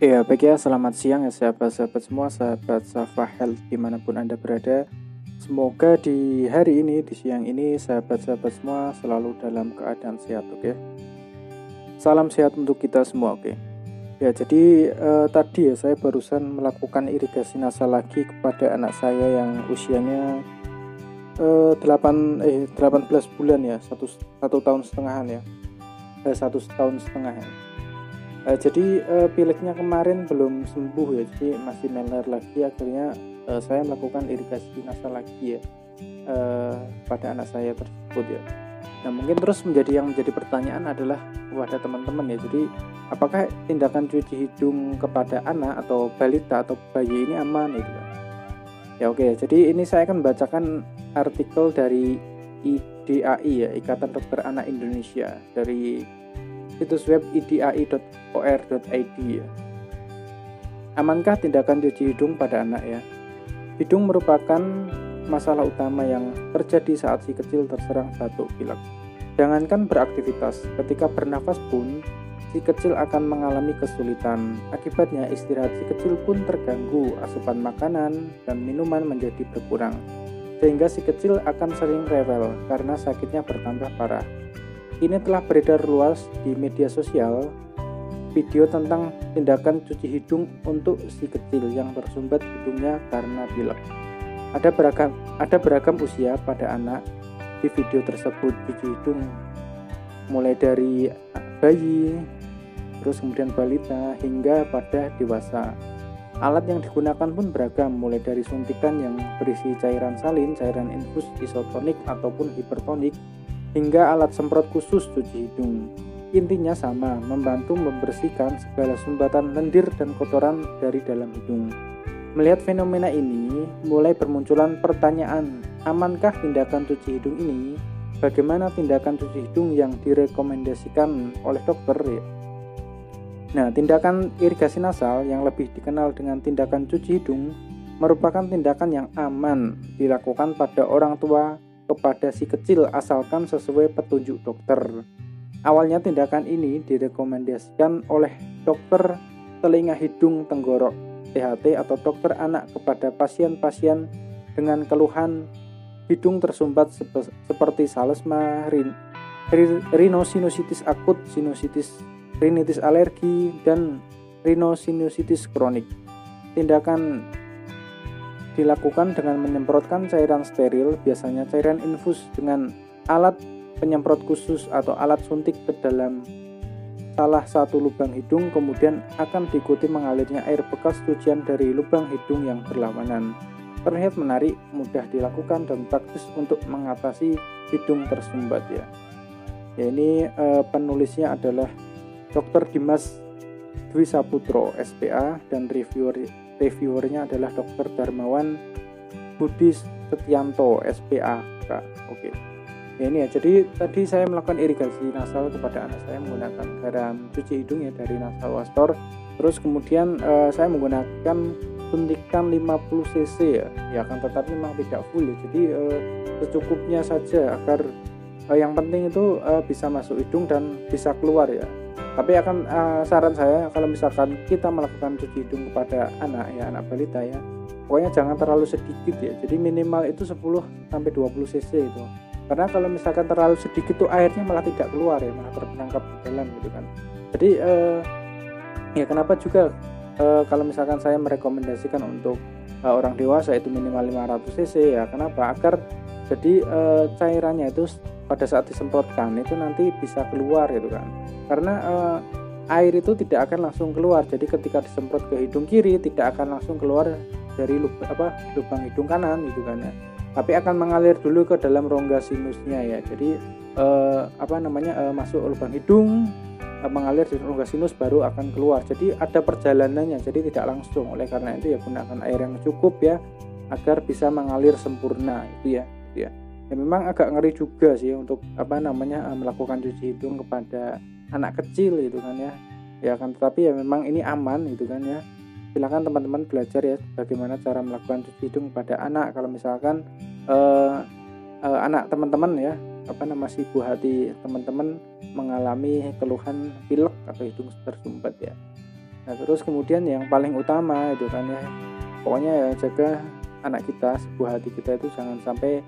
Ya, baik ya, selamat siang ya sahabat-sahabat semua, sahabat Safa Health dimanapun Anda berada. Semoga di hari ini, di siang ini, sahabat-sahabat semua selalu dalam keadaan sehat, oke? Salam sehat untuk kita semua, oke? Ya, jadi tadi ya saya barusan melakukan irigasi nasal lagi kepada anak saya yang usianya 18 bulan ya, satu tahun setengahan ya, 1 tahun setengah ya. Jadi pileknya kemarin belum sembuh ya, jadi masih meler lagi. Akhirnya saya melakukan irigasi nasal lagi ya pada anak saya tersebut ya. Nah, mungkin terus yang menjadi pertanyaan adalah kepada teman-teman ya. Jadi apakah tindakan cuci hidung kepada anak atau balita atau bayi ini aman gitu kan? Ya oke, jadi ini saya akan bacakan artikel dari IDAI ya, Ikatan Dokter Anak Indonesia, dari situs web idai.or.id ya. Amankah tindakan cuci hidung pada anak ya? Hidung merupakan masalah utama yang terjadi saat si kecil terserang batuk pilek. Jangankan beraktivitas, ketika bernafas pun si kecil akan mengalami kesulitan. Akibatnya istirahat si kecil pun terganggu, asupan makanan dan minuman menjadi berkurang, sehingga si kecil akan sering rewel karena sakitnya bertambah parah. Ini telah beredar luas di media sosial video tentang tindakan cuci hidung untuk si kecil yang tersumbat hidungnya karena pilek. Ada beragam usia pada anak di video tersebut cuci hidung, mulai dari bayi, terus kemudian balita hingga pada dewasa. Alat yang digunakan pun beragam, mulai dari suntikan yang berisi cairan salin, cairan infus isotonik ataupun hipertonik, hingga alat semprot khusus cuci hidung. Intinya sama, membantu membersihkan segala sumbatan lendir dan kotoran dari dalam hidung. Melihat fenomena ini, mulai bermunculan pertanyaan, amankah tindakan cuci hidung ini? Bagaimana tindakan cuci hidung yang direkomendasikan oleh dokter ya? Nah, tindakan irigasi nasal yang lebih dikenal dengan tindakan cuci hidung merupakan tindakan yang aman dilakukan pada orang tua kepada si kecil asalkan sesuai petunjuk dokter. Awalnya tindakan ini direkomendasikan oleh dokter telinga hidung tenggorok THT atau dokter anak kepada pasien-pasien dengan keluhan hidung tersumbat seperti salesma, rhinosinusitis akut, sinusitis, rinitis alergi, dan rhinosinusitis kronik. Tindakan dilakukan dengan menyemprotkan cairan steril, biasanya cairan infus, dengan alat penyemprot khusus atau alat suntik ke dalam salah satu lubang hidung, kemudian akan diikuti mengalirnya air bekas cucian dari lubang hidung yang berlawanan. Terlihat menarik, mudah dilakukan dan praktis untuk mengatasi hidung tersumbat ya. Ya, ini penulisnya adalah Dr. Dimas Dwi Saputro SPA dan reviewernya adalah Dr. Darmawan Budi Setianto SPA. Oke. Ya, ini ya. Jadi tadi saya melakukan irigasi nasal kepada anak saya menggunakan garam cuci hidung ya dari Nasal Wastor. Terus kemudian saya menggunakan suntikan 50 cc ya. Ya, akan tetapi memang tidak full ya. Jadi secukupnya saja agar yang penting itu bisa masuk hidung dan bisa keluar ya. Tapi akan saran saya kalau misalkan kita melakukan cuci hidung kepada anak ya, anak balita ya, pokoknya jangan terlalu sedikit ya. Jadi minimal itu 10 sampai 20 cc itu. Karena kalau misalkan terlalu sedikit tuh airnya malah tidak keluar ya, malah terperangkap di dalam gitu kan. Jadi ya kenapa juga kalau misalkan saya merekomendasikan untuk orang dewasa itu minimal 500 cc ya. Kenapa? Agar jadi cairannya itu pada saat disemprotkan itu nanti bisa keluar gitu kan. Karena air itu tidak akan langsung keluar. Jadi ketika disemprot ke hidung kiri tidak akan langsung keluar dari lubang hidung kanan gitu kan ya. Tapi akan mengalir dulu ke dalam rongga sinusnya ya. Jadi masuk lubang hidung, mengalir di rongga sinus baru akan keluar. Jadi ada perjalanannya, jadi tidak langsung. Oleh karena itu ya gunakan air yang cukup ya agar bisa mengalir sempurna itu ya. Ya memang agak ngeri juga sih untuk melakukan cuci hidung kepada anak kecil gitu kan ya. Ya kan, tetapi ya memang ini aman gitu kan ya. Silakan teman-teman belajar ya bagaimana cara melakukan cuci hidung pada anak. Kalau misalkan anak teman-teman ya si buah hati teman-teman mengalami keluhan pilek atau hidung tersumbat ya. Nah terus kemudian yang paling utama itu kan ya, pokoknya ya jaga anak kita, sebuah hati kita itu jangan sampai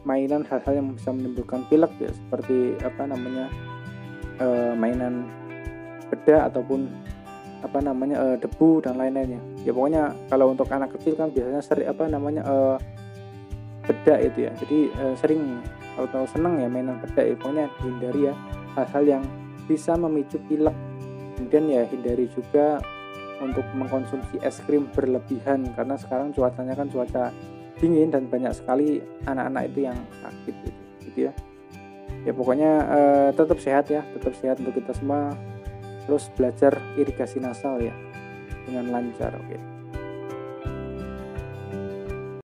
mainan hal-hal yang bisa menimbulkan pilek ya, seperti mainan bedak ataupun debu dan lain-lainnya. Ya pokoknya kalau untuk anak kecil kan biasanya sering bedak itu ya. Jadi sering atau senang ya mainan bedak ya. Pokoknya hindari ya hal-hal yang bisa memicu pilek. Kemudian ya hindari juga untuk mengkonsumsi es krim berlebihan, karena sekarang cuacanya kan cuaca dingin dan banyak sekali anak-anak itu yang sakit gitu ya. Ya pokoknya tetap sehat untuk kita semua. Terus belajar irigasi nasal ya dengan lancar. Oke.